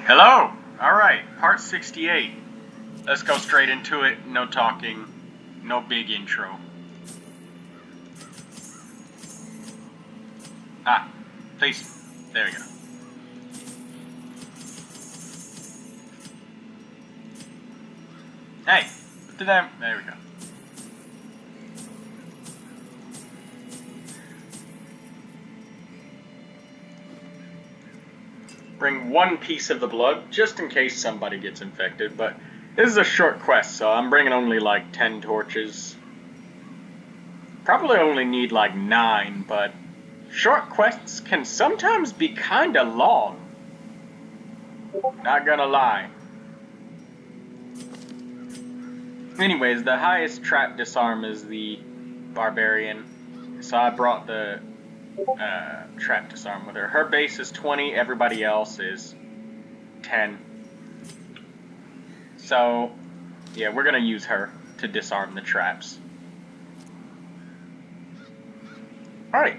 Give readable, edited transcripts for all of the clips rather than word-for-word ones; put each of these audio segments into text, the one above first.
Hello! Alright, part 68. Let's go straight into it. No talking. No big intro. Ah, please. There we go. Hey! What did I... There we go. Bring one piece of the blood, just in case somebody gets infected, but this is a short quest, so I'm bringing only like 10 torches. Probably only need like 9, but short quests can sometimes be kinda long. Not gonna lie. Anyways, the highest trap disarm is the barbarian, so I brought the trap disarm with her. Her base is 20, everybody else is 10. So, yeah, we're gonna use her to disarm the traps. Alright,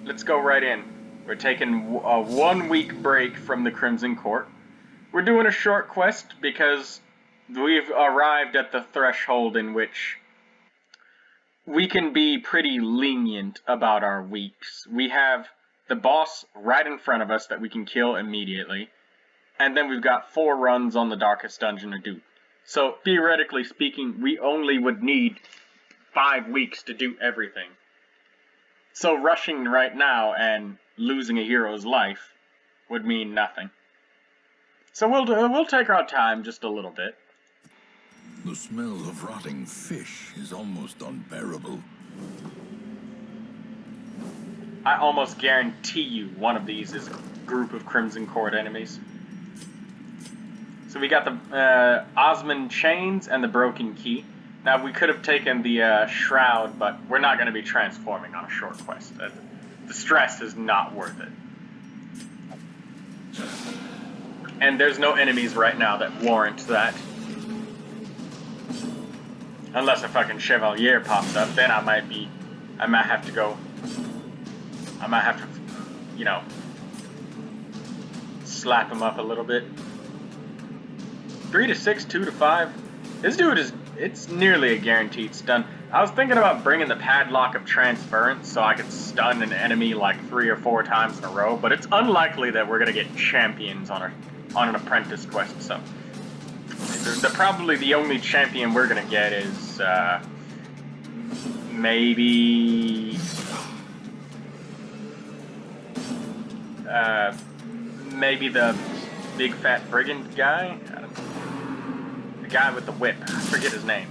let's go right in. We're taking a 1 week break from the Crimson Court. We're doing a short quest because we've arrived at the threshold in which we can be pretty lenient about our weeks. We have the boss right in front of us that we can kill immediately, and then we've got 4 runs on the darkest dungeon to do. So, theoretically speaking, we only would need 5 weeks to do everything. So rushing right now and losing a hero's life would mean nothing. So we'll take our time just a little bit. The smell of rotting fish is almost unbearable. I almost guarantee you one of these is a group of Crimson Court enemies. So we got the Osmond chains and the broken key. Now we could have taken the shroud, but we're not going to be transforming on a short quest. The stress is not worth it. And there's no enemies right now that warrant that. Unless a fucking Chevalier pops up, then I might have to go, you know, slap him up a little bit. 3 to 6, 2 to 5. This dude it's nearly a guaranteed stun. I was thinking about bringing the padlock of transference so I could stun an enemy like 3 or 4 times in a row, but it's unlikely that we're gonna get champions on an apprentice quest, so. Probably the only champion we're gonna get is, maybe the big fat brigand guy? I don't know. The guy with the whip. I forget his name.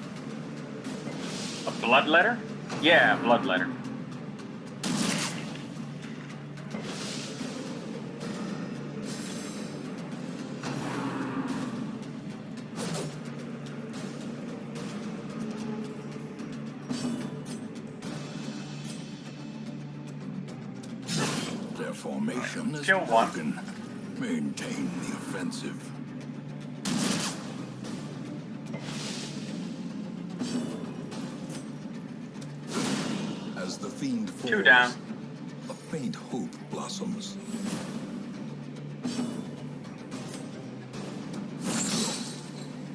A bloodletter? Yeah, bloodletter. Their formation is Kill broken. Maintain the offensive. As the fiend falls, 2 down. a faint hope blossoms.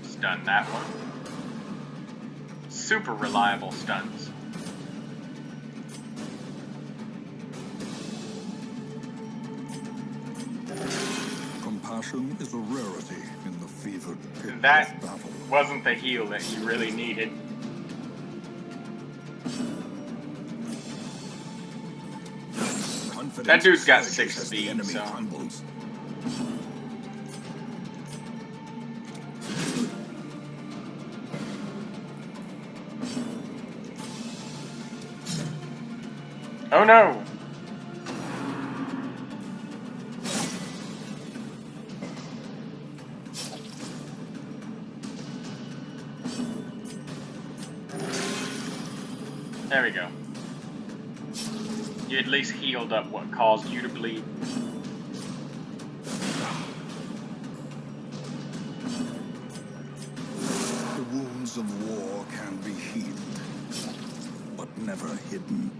Stun that one. Super reliable stuns. Compassion is a rarity in the fevered pit That of battle. wasn't the heal that you really needed. Confidence That dude's got surges 6 as the speed, enemy so. crumbles. Oh no! There we go. You at least healed up what caused you to bleed. The wounds of war can be healed, but never hidden.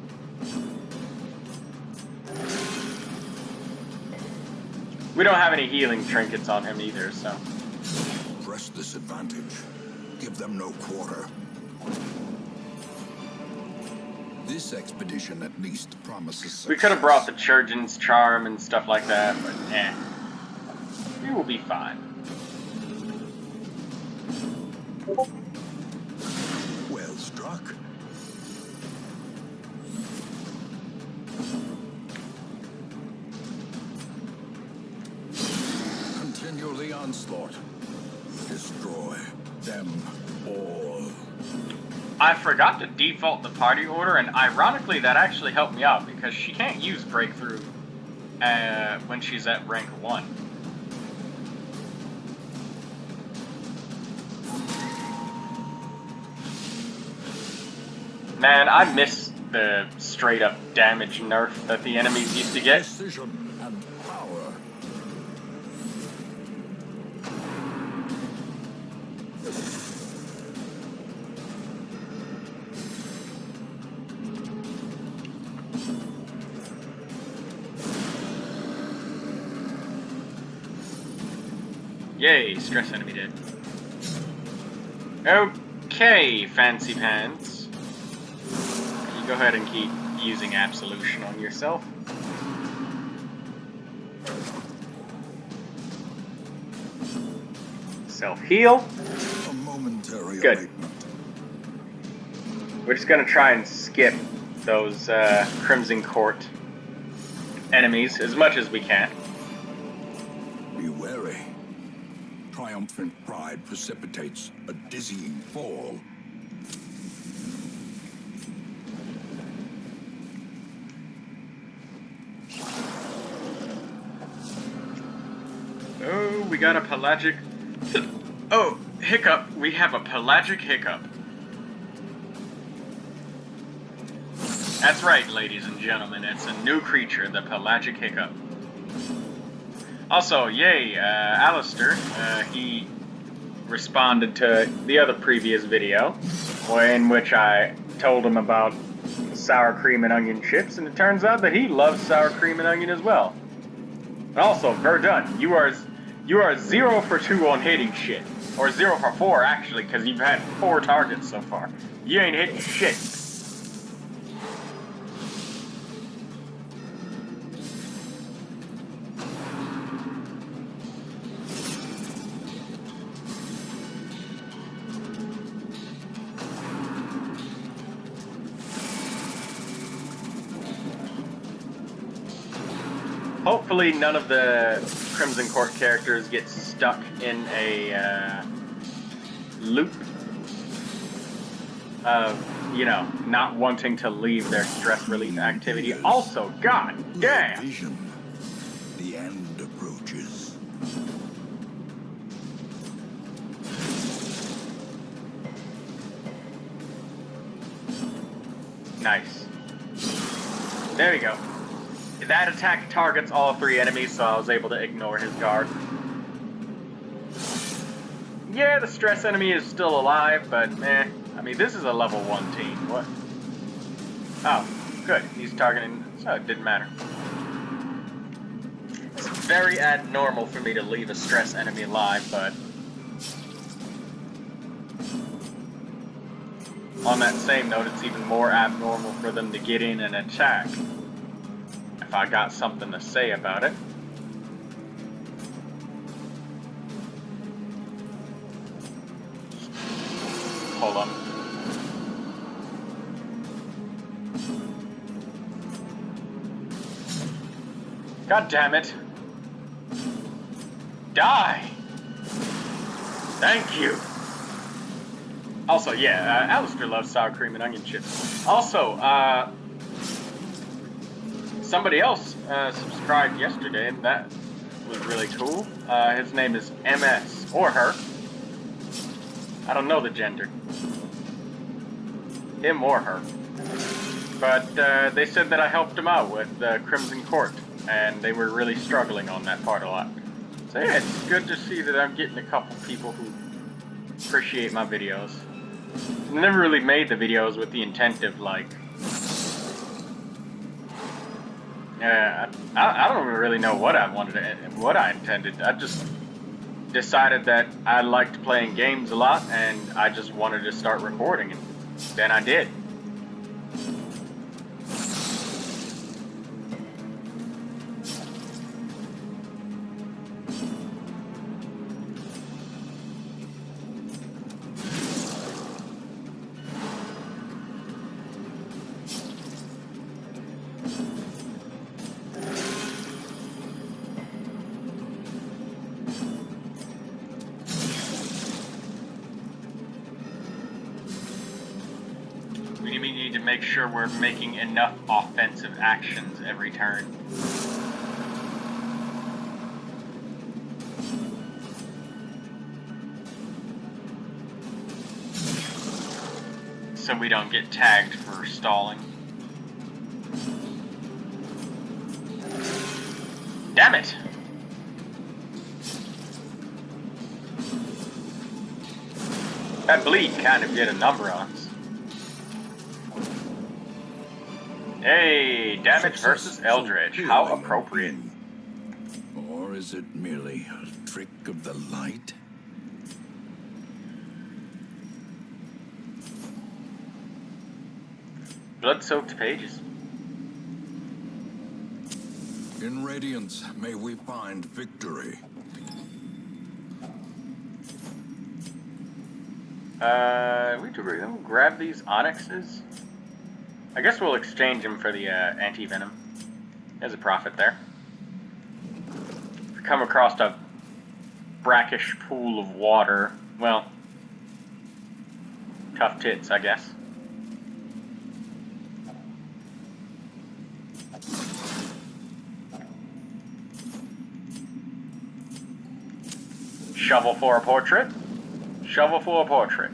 We don't have any healing trinkets on him either, so. Press this advantage. Give them no quarter. This expedition at least promises success. We could have brought the Churgeon's Charm and stuff like that, but eh. We will be fine. Well struck. Continue the onslaught. Destroy them all. I forgot to default the party order, and ironically that actually helped me out because she can't use Breakthrough when she's at rank 1. Man, I miss the straight up damage nerf that the enemies used to get. Precision and power. Yay, stress enemy dead. Okay, Fancy Pants. You go ahead and keep using Absolution on yourself. Self-heal. A momentary Good. abatement. We're just gonna try and skip those Crimson Court enemies as much as we can. Be wary. Triumphant pride precipitates a dizzying fall. Oh, we got a pelagic... Oh, hiccup. We have a pelagic hiccup. That's right, ladies and gentlemen. It's a new creature, the pelagic hiccup. Also, yay, Alistair, he responded to the other previous video, in which I told him about sour cream and onion chips, and it turns out that he loves sour cream and onion as well. And also, Verdun, you are 0 for 2 on hitting shit. Or 0 for 4, actually, because you've had 4 targets so far. You ain't hitting shit. Hopefully none of the Crimson Court characters get stuck in a loop of, you know, not wanting to leave their stress relief activity. Also, god damn! Vision. The end approaches. Nice. There we go. That attack targets all 3 enemies, so I was able to ignore his guard. Yeah, the stress enemy is still alive, but eh. I mean, this is a level 1 team. What? Oh, good. He's targeting, so it didn't matter. It's very abnormal for me to leave a stress enemy alive, but... on that same note, it's even more abnormal for them to get in and attack. If I got something to say about it. Hold on. God damn it. Die! Thank you! Also, yeah, Alistair loves sour cream and onion chips. Also, somebody else subscribed yesterday, and that was really cool. His name is MS, or her. I don't know the gender. Him or her. But they said that I helped them out with Crimson Court, and they were really struggling on that part a lot. So yeah, it's good to see that I'm getting a couple people who appreciate my videos. I never really made the videos with the intent of, like, I don't really know what I wanted to, what I intended. I just decided that I liked playing games a lot, and I just wanted to start recording, and then I did. We need to make sure we're making enough offensive actions every turn. So we don't get tagged for stalling. Damn it! That bleed kind of did a number on us. Hey, damage versus Eldritch. How appropriate. Or is it merely a trick of the light? Blood-soaked pages. In Radiance, may we find victory. We'll grab these onyxes. I guess we'll exchange them for the anti-venom. There's a profit there. If we come across a brackish pool of water, well, tough tits, I guess. Shovel for a portrait. Shovel for a portrait.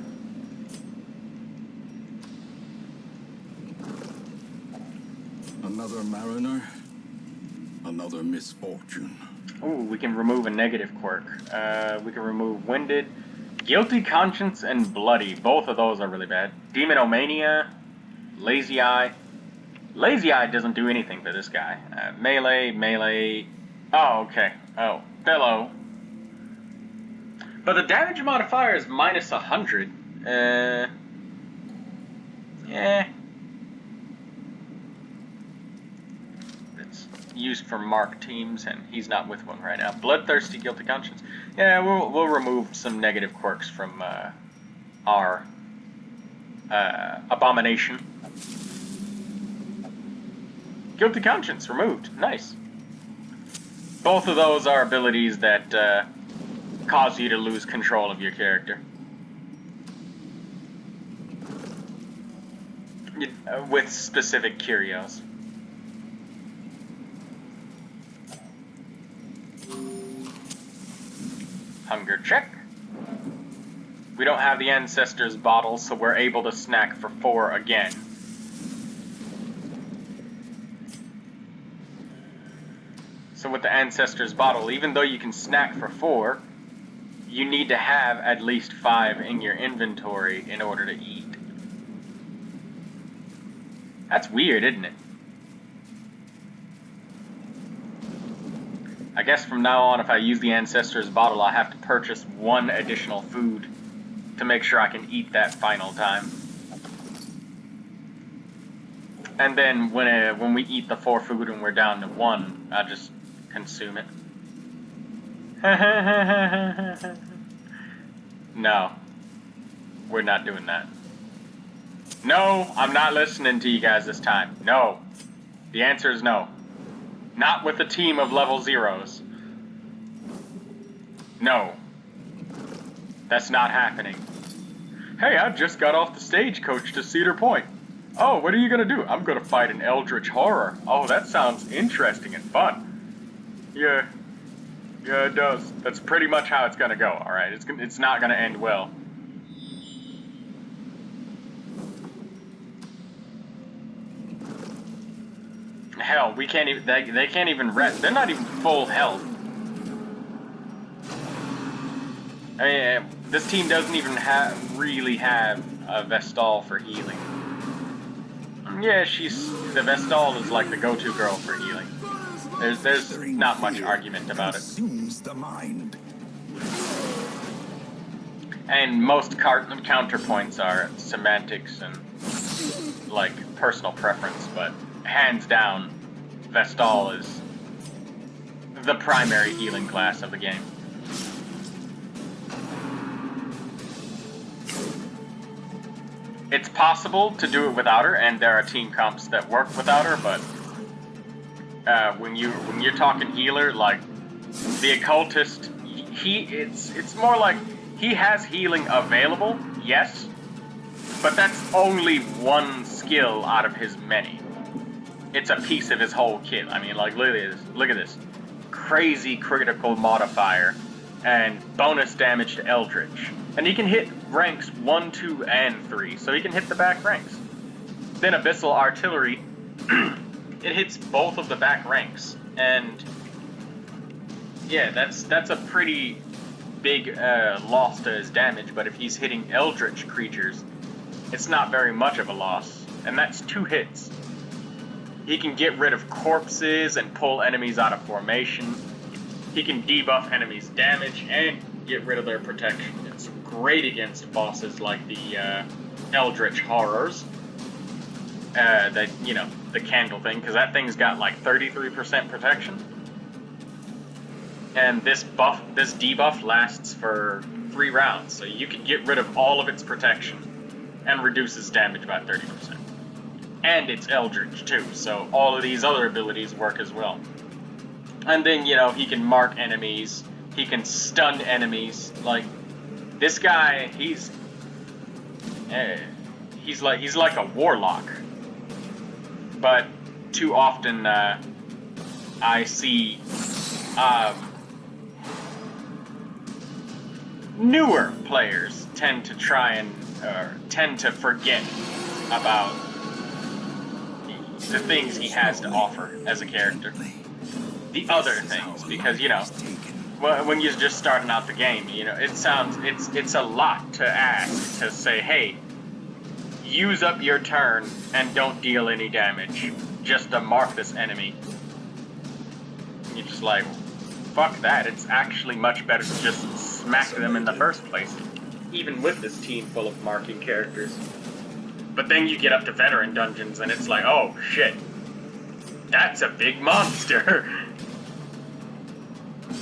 Another mariner, another misfortune. Ooh, we can remove a negative quirk. We can remove Winded, Guilty Conscience, and Bloody. Both of those are really bad. Demonomania, Lazy Eye. Lazy Eye doesn't do anything for this guy. Melee. Oh, okay. Oh, Bellow. But the damage modifier is minus 100. Yeah. It's used for mark teams, and he's not with one right now. Bloodthirsty, Guilty Conscience. Yeah, we'll remove some negative quirks from our Abomination. Guilty Conscience removed. Nice. Both of those are abilities that cause you to lose control of your character. With specific curios. Hunger check. We don't have the Ancestors bottle, so we're able to snack for 4 again. So with the Ancestors bottle, even though you can snack for 4, you need to have at least 5 in your inventory in order to eat. That's weird, isn't it? I guess from now on, if I use the Ancestors bottle, I have to purchase 1 additional food to make sure I can eat that final time. And then when we eat the 4 food and we're down to 1, I just consume it. No. We're not doing that. No, I'm not listening to you guys this time. No. The answer is no. Not with a team of level 0s. No. That's not happening. Hey, I just got off the stagecoach to Cedar Point. Oh, what are you gonna do? I'm gonna fight an eldritch horror. Oh, that sounds interesting and fun. Yeah, it does. That's pretty much how it's gonna go, alright? It's not gonna end well. Hell, we can't even, they can't even rest. They're not even full health. I mean, this team doesn't even really have a Vestal for healing. Yeah, the Vestal is like the go-to girl for healing. There's not much argument about it. Consumes the mind. And most counterpoints are semantics and like personal preference, but hands down, Vestal is the primary healing class of the game. It's possible to do it without her, and there are team comps that work without her, but when you're talking healer, like the occultist, it's more like he has healing available, yes, but that's only one skill out of his many. It's a piece of his whole kit. I mean, like, look at this. Crazy critical modifier and bonus damage to Eldritch. And he can hit ranks 1, 2, and 3, so he can hit the back ranks. Then Abyssal Artillery, it hits both of the back ranks. And yeah, that's a pretty big loss to his damage, but if he's hitting Eldritch creatures, it's not very much of a loss. And that's 2 hits. He can get rid of corpses and pull enemies out of formation. He can debuff enemies' damage and get rid of their protection. It's great against bosses like the Eldritch Horrors. The candle thing, because that thing's got like 33% protection. And this debuff lasts for 3 rounds, so you can get rid of all of its protection and reduces damage by 30%. And it's Eldritch too, so all of these other abilities work as well. And then, he can mark enemies, he can stun enemies. Like, this guy, he's like a warlock. But too often, I see newer players tend to forget about the things he has to offer as a character. The other things, because, when you're just starting out the game, it's a lot to ask to say, hey, use up your turn and don't deal any damage, just to mark this enemy. And you're just like, fuck that, it's actually much better to just smack them in the first place, even with this team full of marking characters. But then you get up to veteran dungeons and it's like, oh shit, that's a big monster.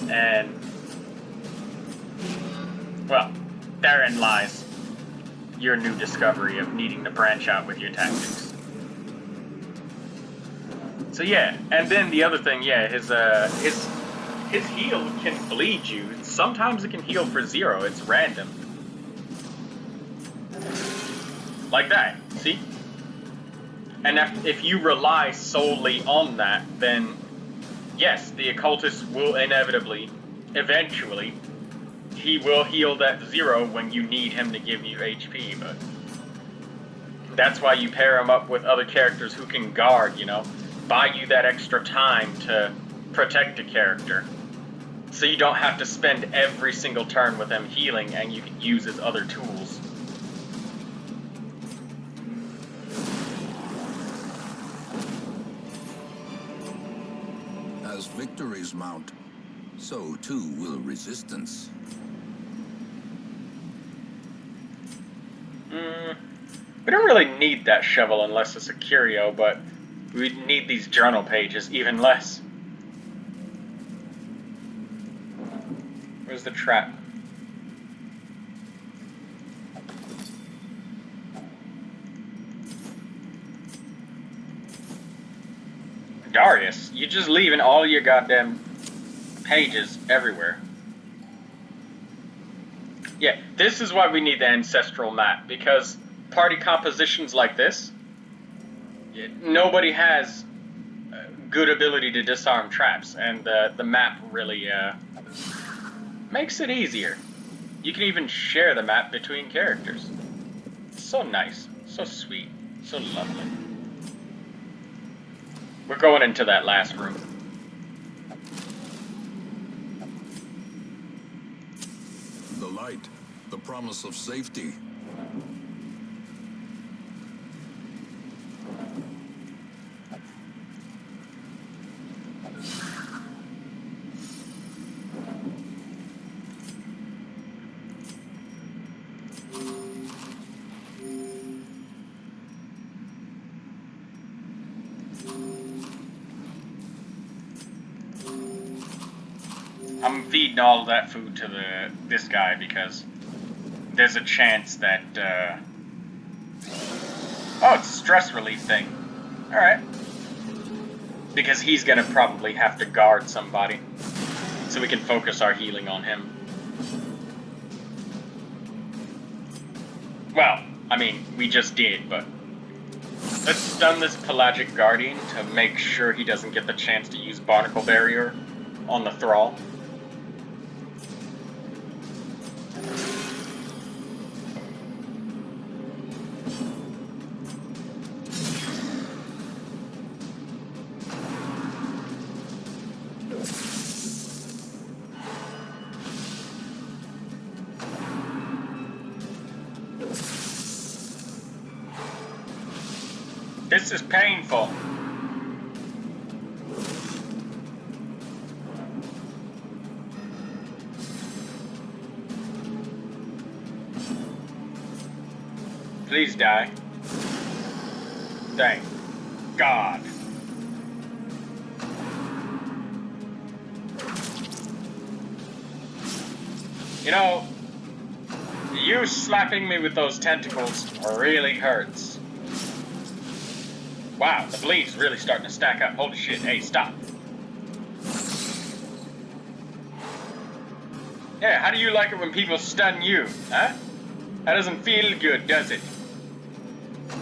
And, well, therein lies your new discovery of needing to branch out with your tactics. So yeah, and then the other thing, his heal can bleed you. Sometimes it can heal for 0, it's random. Like that, see? And if you rely solely on that, then yes, the occultist will eventually, he will heal that 0 when you need him to give you HP, but that's why you pair him up with other characters who can guard, buy you that extra time to protect a character. So you don't have to spend every single turn with him healing, and you can use his other tools. As victories mount, so too will resistance. We don't really need that shovel unless it's a curio, but we need these journal pages even less. Where's the trap? Darius, you just leaving all your goddamn pages everywhere. Yeah, this is why we need the ancestral map, because party compositions like this, nobody has good ability to disarm traps, and the map really makes it easier. You can even share the map between characters. So nice, so sweet, so lovely. We're going into that last room. The light, the promise of safety. I'm feeding all of that food to this guy because there's a chance that, oh, it's a stress relief thing. Alright. Because he's gonna probably have to guard somebody. So we can focus our healing on him. Well, I mean, we just did, but let's stun this Pelagic Guardian to make sure he doesn't get the chance to use Barnacle Barrier on the Thrall. This is painful. Please die. Thank God. You know, you slapping me with those tentacles really hurts. Wow, the bleed's really starting to stack up. Holy shit, hey, stop. Yeah, how do you like it when people stun you, huh? That doesn't feel good, does it?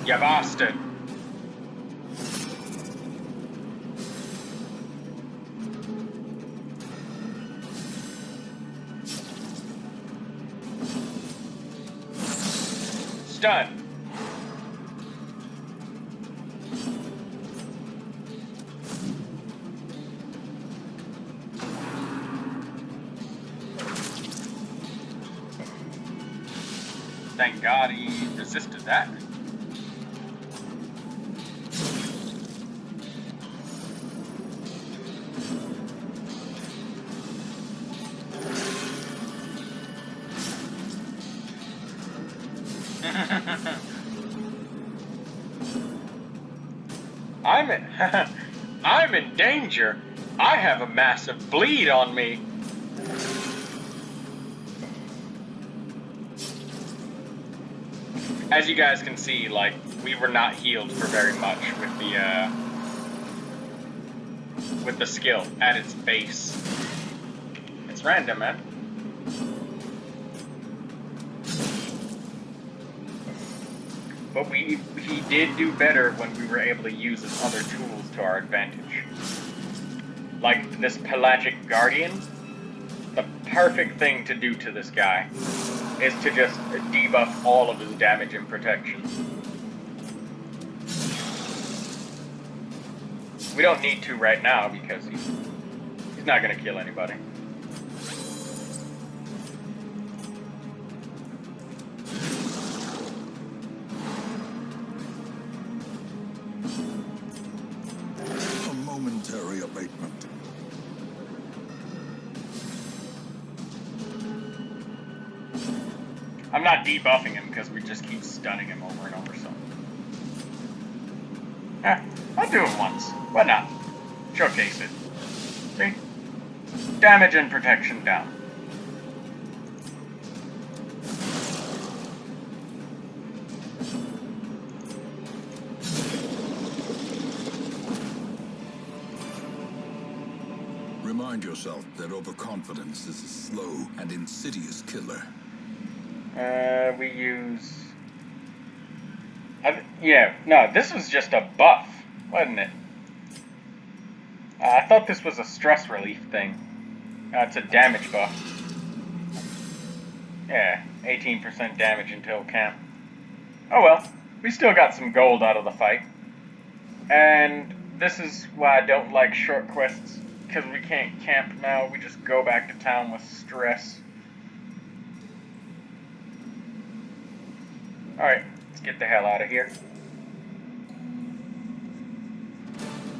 You bastard. Stun. Thank God he resisted that. I'm in danger. I have a massive bleed on me. As you guys can see, like, we were not healed for very much with the skill at its base. It's random, man. But he did do better when we were able to use his other tools to our advantage. Like this Pelagic Guardian, the perfect thing to do to this guy is to just debuff all of his damage and protection. We don't need to right now because he's not gonna kill anybody. A momentary abatement. I'm not debuffing him because we just keep stunning him over and over, so. I'll do it once. Why not? Showcase it. See? Damage and protection down. Remind yourself that overconfidence is a slow and insidious killer. We use... yeah, no, this was just a buff, wasn't it? I thought this was a stress relief thing. It's a damage buff. Yeah, 18% damage until camp. Oh well, we still got some gold out of the fight. And this is why I don't like short quests, because we can't camp now, we just go back to town with stress. Alright, let's get the hell out of here.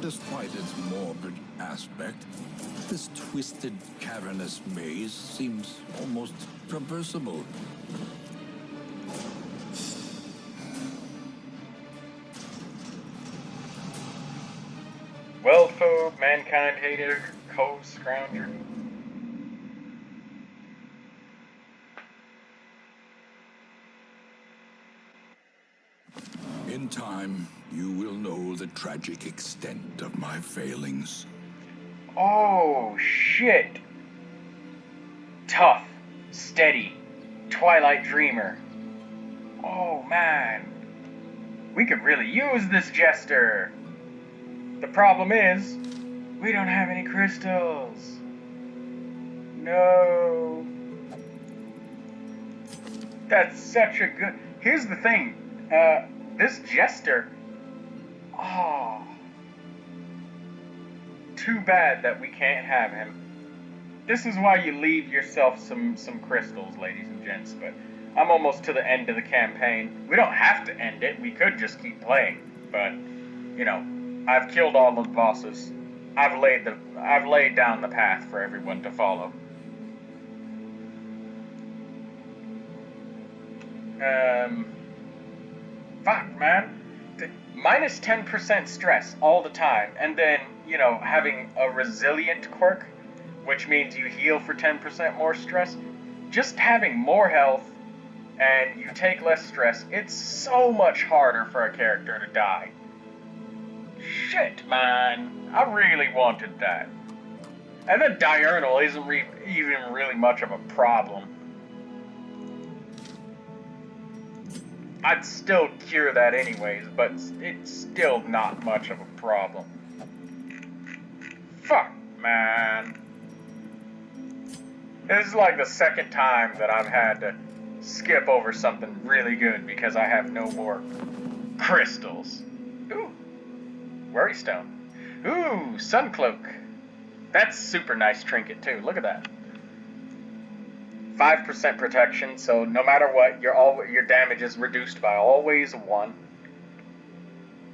Despite its morbid aspect, this twisted, cavernous maze seems almost traversable. World foe, mankind hater, cold scrounger. In time, you will know the tragic extent of my failings. Oh, shit. Tough, steady, Twilight Dreamer. Oh, man. We could really use this jester. The problem is, we don't have any crystals. No. That's such a good... Here's the thing. This jester... Oh. Too bad that we can't have him. This is why you leave yourself some crystals, ladies and gents, but I'm almost to the end of the campaign. We don't have to end it. We could just keep playing, but, you know, I've killed all the bosses. I've laid down the path for everyone to follow. Fuck, man. Minus 10% stress all the time, and then, you know, having a resilient quirk, which means you heal for 10% more stress. Just having more health, and you take less stress, it's so much harder for a character to die. Shit, man. I really wanted that. And then diurnal isn't even really much of a problem. I'd still cure that anyways, but it's still not much of a problem. Fuck, man. This is like the second time that I've had to skip over something really good because I have no more crystals. Ooh, Worry Stone. Ooh, Suncloak. That's super nice trinket too. Look at that. 5% protection, so no matter what, your damage is reduced by always 1.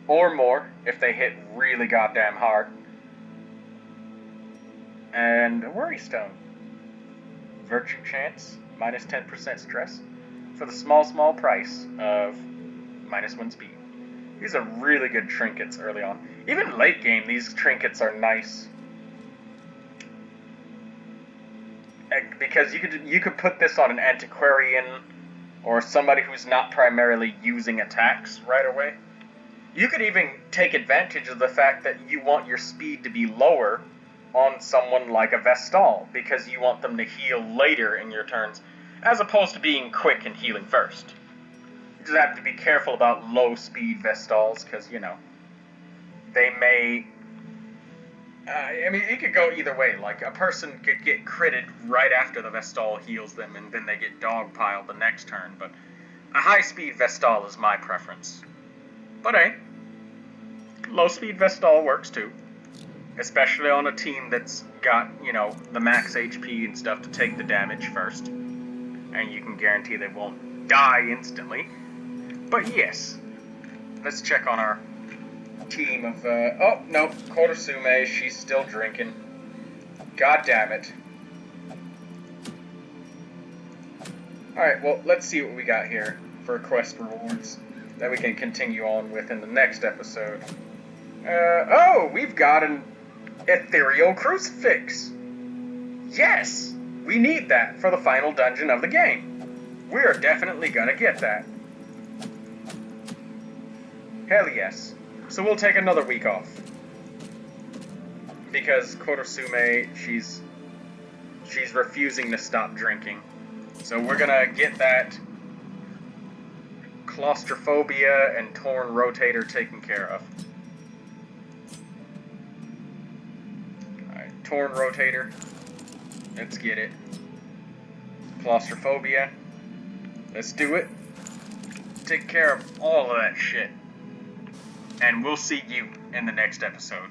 Or more, if they hit really goddamn hard. And a Worry Stone. Virtue Chance, minus 10% stress, for the small price of minus 1 speed. These are really good trinkets early on. Even late game, these trinkets are nice. Because you could put this on an antiquarian or somebody who's not primarily using attacks right away. You could even take advantage of the fact that you want your speed to be lower on someone like a Vestal, because you want them to heal later in your turns, as opposed to being quick and healing first. You just have to be careful about low speed Vestals, because, you know, they may... I mean, it could go either way. Like, a person could get critted right after the Vestal heals them, and then they get dogpiled the next turn, but a high-speed Vestal is my preference. But hey, low-speed Vestal works too. Especially on a team that's got, you know, the max HP and stuff to take the damage first. And you can guarantee they won't die instantly. But yes, let's check on our team of, oh, no, Kotosume, she's still drinking. God damn it. Alright, well, let's see what we got here for quest rewards that we can continue on with in the next episode. Oh, we've got an ethereal crucifix. Yes, we need that for the final dungeon of the game. We are definitely gonna get that. Hell yes. So we'll take another week off. Because Kotosume, she's refusing to stop drinking. So we're gonna get that claustrophobia and torn rotator taken care of. Alright, torn rotator. Let's get it. Claustrophobia. Let's do it. Take care of all of that shit. And we'll see you in the next episode.